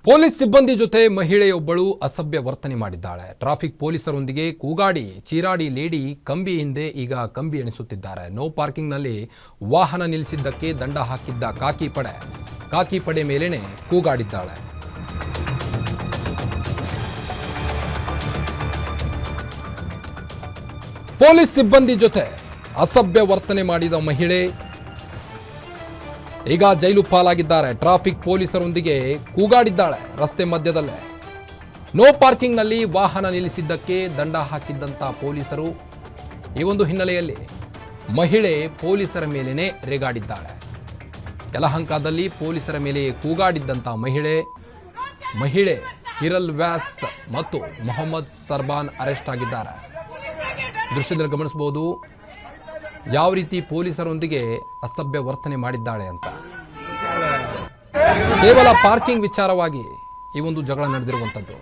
Police ಸಿಬ್ಬಂದಿ ಜೊತೆ ಮಹಿಳೆಯೊಬ್ಬಳು ಅಸಭ್ಯ ವರ್ತನೆ ಮಾಡಿದ್ದಾಳೆ. ಟ್ರಾಫಿಕ್ ಪೊಲೀಸರೊಂದಿಗೆ ಕೂಗಾಡಿ ಚೀರಾಡಿ ಲೇಡಿ ಕಂಬಿ ಹಿಂದೆ ಈಗ ಕಂಬಿ ಎಣಿಸುತ್ತಿದ್ದಾರೆ. ನೋ ಪಾರ್ಕಿಂಗ್ನಲ್ಲಿ ವಾಹನ ನಿಲ್ಲಿಸಿದ್ದಕ್ಕೆ ದಂಡ ಹಾಕಿದ್ದ ಕಾಕಿ ಪಡೆ ಮೇಲೇನೆ ಕೂಗಾಡಿದ್ದಾಳೆ. ಪೊಲೀಸ್ ಸಿಬ್ಬಂದಿ ಜೊತೆ ಅಸಭ್ಯ ವರ್ತನೆ ಮಾಡಿದ ಮಹಿಳೆ ಈಗ ಜೈಲು ಪಾಲಾಗಿದ್ದಾರೆ. ಟ್ರಾಫಿಕ್ ಪೊಲೀಸರೊಂದಿಗೆ ಕೂಗಾಡಿದ್ದಾಳೆ ರಸ್ತೆ ಮಧ್ಯದಲ್ಲೇ. ನೋ ಪಾರ್ಕಿಂಗ್ನಲ್ಲಿ ವಾಹನ ನಿಲ್ಲಿಸಿದ್ದಕ್ಕೆ ದಂಡ ಹಾಕಿದ್ದಂಥ ಪೊಲೀಸರು. ಈ ಒಂದು ಹಿನ್ನೆಲೆಯಲ್ಲಿ ಮಹಿಳೆ ಪೊಲೀಸರ ಮೇಲೇನೆ ರೇಗಾಡಿದ್ದಾಳೆ. ಯಲಹಂಕದಲ್ಲಿ ಪೊಲೀಸರ ಮೇಲೆ ಕೂಗಾಡಿದ್ದಂಥ ಮಹಿಳೆ ಹಿರಲ್ ವ್ಯಾಸ್ ಮತ್ತು ಮೊಹಮ್ಮದ್ ಸರ್ಬಾನ್ ಅರೆಸ್ಟ್ ಆಗಿದ್ದಾರೆ. ದೃಶ್ಯದಲ್ಲಿ ಗಮನಿಸಬಹುದು ಯಾವ ರೀತಿ ಪೊಲೀಸರೊಂದಿಗೆ ಅಸಭ್ಯ ವರ್ತನೆ ಮಾಡಿದ್ದಾಳೆ ಅಂತ. ಕೇವಲ ಪಾರ್ಕಿಂಗ್ ವಿಚಾರವಾಗಿ ಈ ಒಂದು ಜಗಳ ನಡೆದಿರುವಂತದ್ದು.